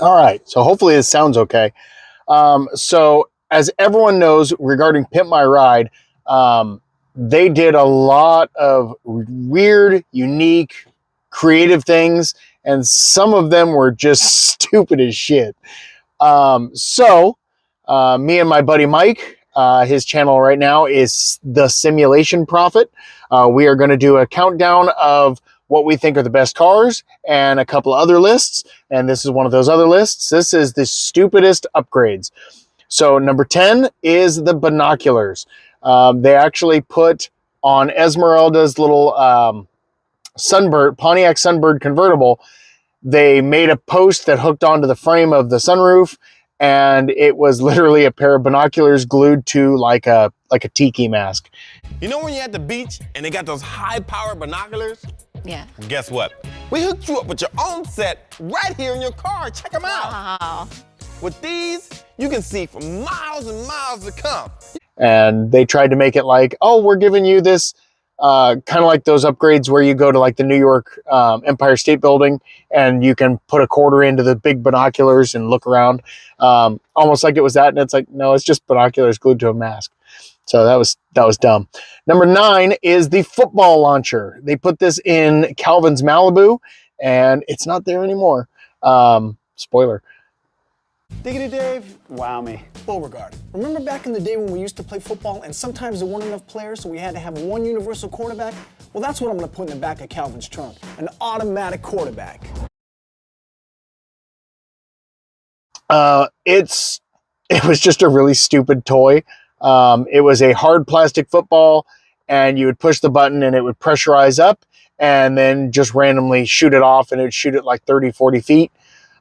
All right, so hopefully this sounds okay. So as everyone knows regarding Pimp My Ride, they did a lot of weird, unique, creative things, and some of them were just stupid as shit. Me and my buddy Mike, his channel right now is The Simulation Prophet. We are going to do a countdown of what we think are the best cars and a couple other lists. And this is one of those other lists. This is the stupidest upgrades. So number 10 is the binoculars. They actually put on Esmeralda's little Sunbird, Pontiac Sunbird convertible. They made a post that hooked onto the frame of the sunroof, and it was literally a pair of binoculars glued to like a tiki mask. You know when you're at the beach and they got those high-powered binoculars? Yeah. Well, guess what? We hooked you up with your own set right here in your car. Check them out. Wow. With these, you can see for miles and miles to come. And they tried to make it like, oh, we're giving you this kind of like those upgrades where you go to like the New York Empire State Building and you can put a quarter into the big binoculars and look around. Almost like it was that, and it's like, no, it's just binoculars glued to a mask. So that was dumb. Number 9 is the football launcher. They put this in Calvin's Malibu, and it's not there anymore. Spoiler. Diggity Dave, wow me. Beauregard, remember back in the day when we used to play football and sometimes there weren't enough players so we had to have one universal quarterback? Well, that's what I'm going to put in the back of Calvin's trunk, an automatic quarterback. It was just a really stupid toy. It was a hard plastic football, and you would push the button and it would pressurize up and then just randomly shoot it off, and it would shoot it like 30, 40 feet.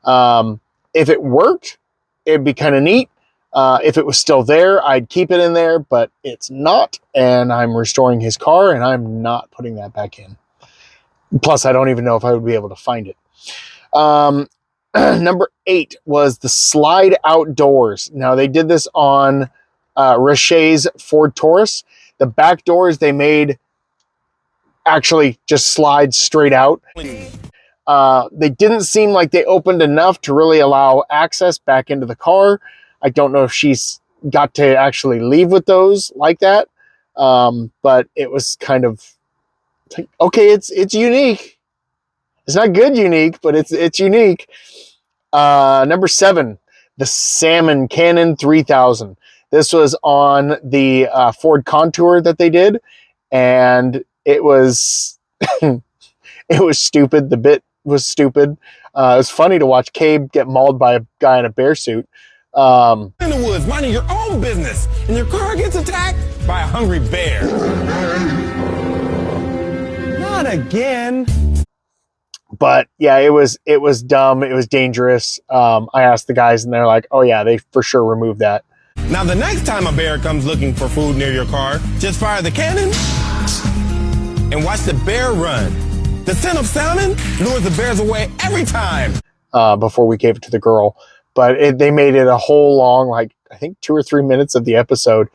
If it worked, it'd be kind of neat. If it was still there, I'd keep it in there, but it's not, and I'm restoring his car, and I'm not putting that back in. Plus, I don't even know if I would be able to find it. Number 8 was the slide outdoors. Now, they did this on Richet's Ford Taurus. The back doors they made actually just slide straight out. They didn't seem like they opened enough to really allow access back into the car. I don't know if she's got to actually leave with those like that. But it was kind of like, okay, it's unique. It's not good unique, but it's unique. Number 7, the Salmon Cannon 3000. This was on the Ford Contour that they did, and it was it was stupid. The bit was stupid. It was funny to watch Cabe get mauled by a guy in a bear suit. In the woods, minding your own business, and your car gets attacked by a hungry bear. Not again. But yeah, it was dumb. It was dangerous. I asked the guys, and they're like, "Oh yeah, they for sure removed that." Now, the next time a bear comes looking for food near your car, just fire the cannon and watch the bear run. The scent of salmon lures the bears away every time. Before we gave it to the girl, but they made it a whole long, like I think 2 or 3 minutes of the episode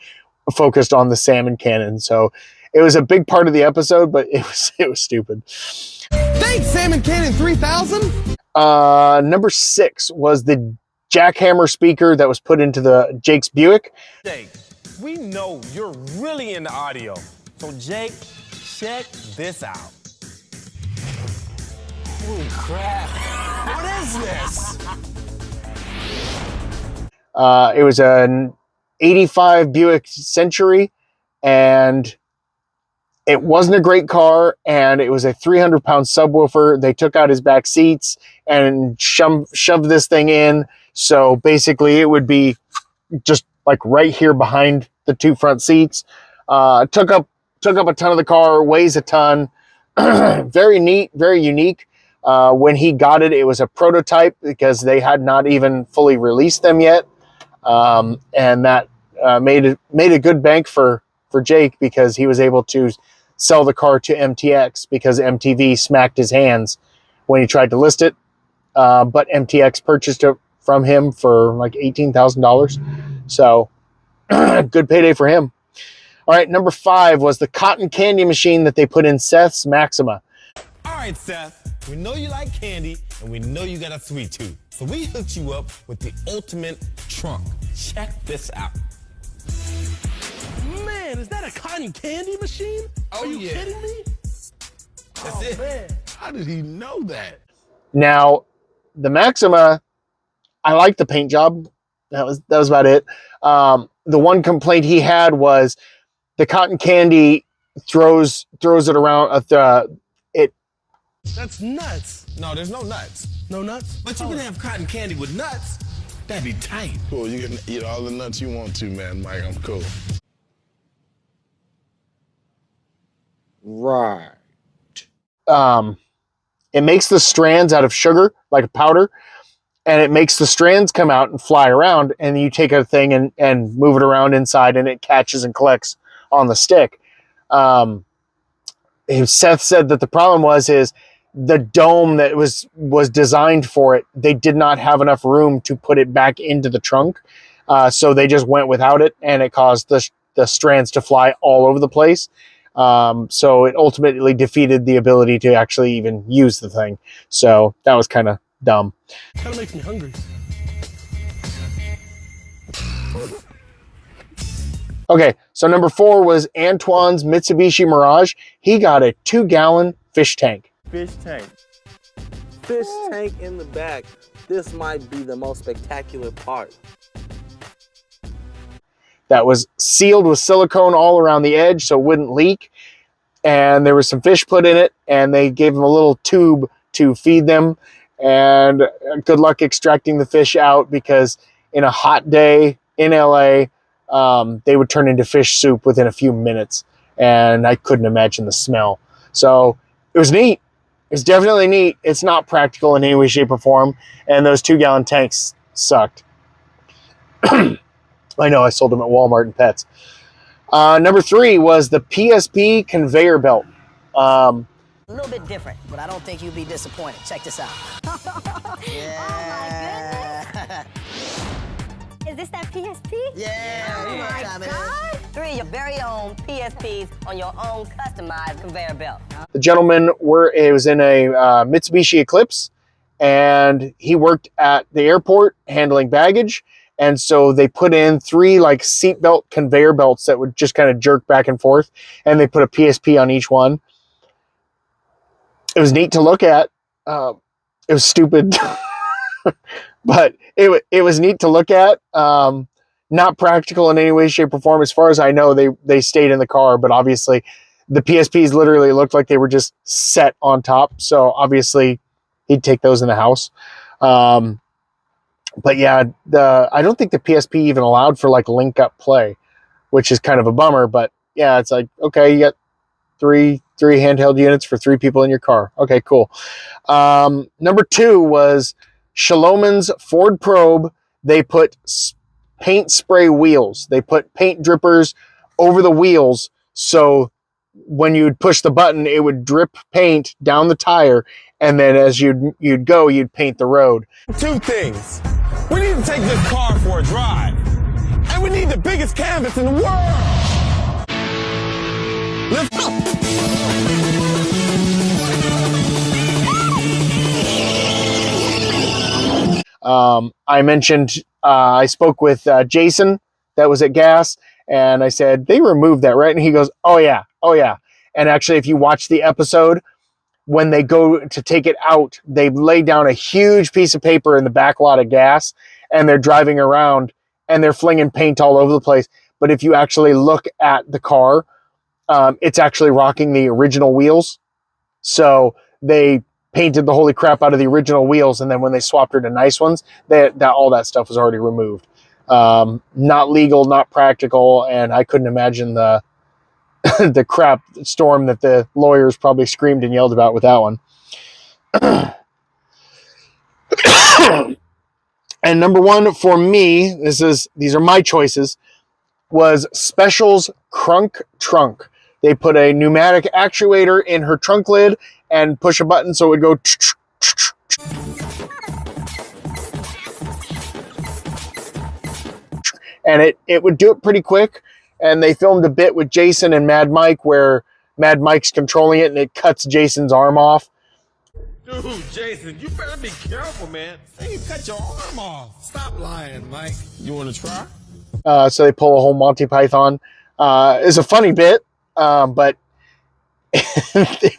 focused on the salmon cannon. So it was a big part of the episode, but it was stupid. Thanks, Salmon Cannon 3000. Number 6 was the jackhammer speaker that was put into the Jake's Buick. Jake, we know you're really into audio. So Jake, check this out. Holy crap. What is this? It was an 85 Buick Century, and it wasn't a great car, and it was a 300-pound subwoofer. They took out his back seats and shoved this thing in. So basically it would be just like right here behind the 2 front seats. Took up a ton of the car, weighs a ton. Very neat, very unique. When he got it, it was a prototype because they had not even fully released them yet. And that made a good bank for Jake, because he was able to sell the car to MTX because MTV smacked his hands when he tried to list it. But MTX purchased it from him for like $18,000. So good payday for him. All right, number 5 was the cotton candy machine that they put in Seth's Maxima. All right, Seth, we know you like candy, and we know you got a sweet tooth. So we hooked you up with the ultimate trunk. Check this out. Man, is that a cotton candy machine? Oh, Are you yeah. kidding me? That's it. Man. How did he know that? Now, the Maxima, I like the paint job. That was about it. The one complaint he had was the cotton candy throws it around. That's nuts. No, there's no nuts. No nuts? But you can have cotton candy with nuts. That'd be tight. Cool, you can eat all the nuts you want to, man, Mike. I'm cool. Right. It makes the strands out of sugar, like a powder, and it makes the strands come out and fly around, and you take a thing and move it around inside, and it catches and collects on the stick. Seth said that the problem was the dome that was designed for it, they did not have enough room to put it back into the trunk, so they just went without it, and it caused the strands to fly all over the place. So it ultimately defeated the ability to actually even use the thing. So that was kind of dumb. Kind of makes me hungry. Okay, so number 4 was Antoine's Mitsubishi Mirage. He got a 2-gallon fish tank. Fish tank. Fish tank in the back. This might be the most spectacular part. That was sealed with silicone all around the edge so it wouldn't leak. And there was some fish put in it, and they gave them a little tube to feed them. And good luck extracting the fish out, because in a hot day in LA, they would turn into fish soup within a few minutes. And I couldn't imagine the smell. So it was neat. It's definitely neat. It's not practical in any way, shape, or form. And those 2-gallon tanks sucked. I know, I sold them at Walmart and Pets. Number 3 was the PSP conveyor belt. A little bit different, but I don't think you'll be disappointed. Check this out. Yeah. Oh my goodness. Is this that PSP? Yeah. Oh you know what my time it is. God. 3 of your very own PSPs on your own customized conveyor belt. The gentleman was in a Mitsubishi Eclipse, and he worked at the airport handling baggage. And so they put in 3 like seatbelt conveyor belts that would just kind of jerk back and forth, and they put a PSP on each one. It was neat to look at. It was stupid, but it was neat to look at. Not practical in any way, shape, or form. As far as I know, they stayed in the car, but obviously the PSPs literally looked like they were just set on top. So obviously he'd take those in the house. But yeah, I don't think the PSP even allowed for like link up play, which is kind of a bummer. But yeah, it's like, okay, you got three handheld units for 3 people in your car. Okay, cool. Number 2 was Shalomon's Ford Probe. They put paint spray wheels. They put paint drippers over the wheels, so when you'd push the button, it would drip paint down the tire, and then as you'd go, you'd paint the road. 2 things. We need to take this car for a drive. And we need the biggest canvas in the world. Let's go. I mentioned, I spoke with Jason that was at Gas, and I said, they removed that, right? And he goes, oh yeah. And actually, if you watch the episode, when they go to take it out, they lay down a huge piece of paper in the back lot of Gas, and they're driving around, and they're flinging paint all over the place. But if you actually look at the car, it's actually rocking the original wheels. So they painted the holy crap out of the original wheels, and then when they swapped her to nice ones, all that stuff was already removed. Not legal, not practical, and I couldn't imagine the the crap storm that the lawyers probably screamed and yelled about with that one. And number 1 for me, these are my choices, was Special's Crunk Trunk. They put a pneumatic actuator in her trunk lid and push a button so it would go. And it would do it pretty quick. And they filmed a bit with Jason and Mad Mike where Mad Mike's controlling it and it cuts Jason's arm off. Dude, Jason, you better be careful, man. Say you cut your arm off. Stop lying, Mike. You want to try? So they pull a whole Monty Python. It's a funny bit, but it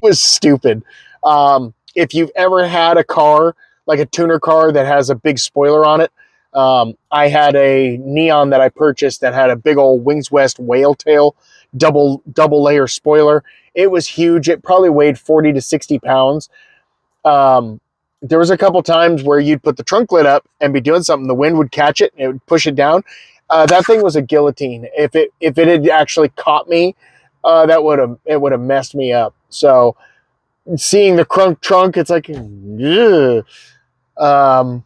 was stupid. If you've ever had a car, like a tuner car that has a big spoiler on it, I had a Neon that I purchased that had a big old Wings West whale tail, double layer spoiler. It was huge. It probably weighed 40 to 60 pounds. There was a couple times where you'd put the trunk lid up and be doing something. The wind would catch it and it would push it down. That thing was a guillotine. If it had actually caught me, it would have messed me up. So seeing the trunk, it's like, ugh.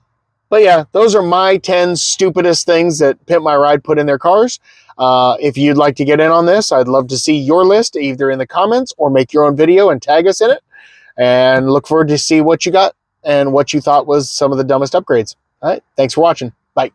But yeah, those are my 10 stupidest things that Pimp My Ride put in their cars. If you'd like to get in on this, I'd love to see your list either in the comments or make your own video and tag us in it. And look forward to see what you got and what you thought was some of the dumbest upgrades. All right, thanks for watching. Bye.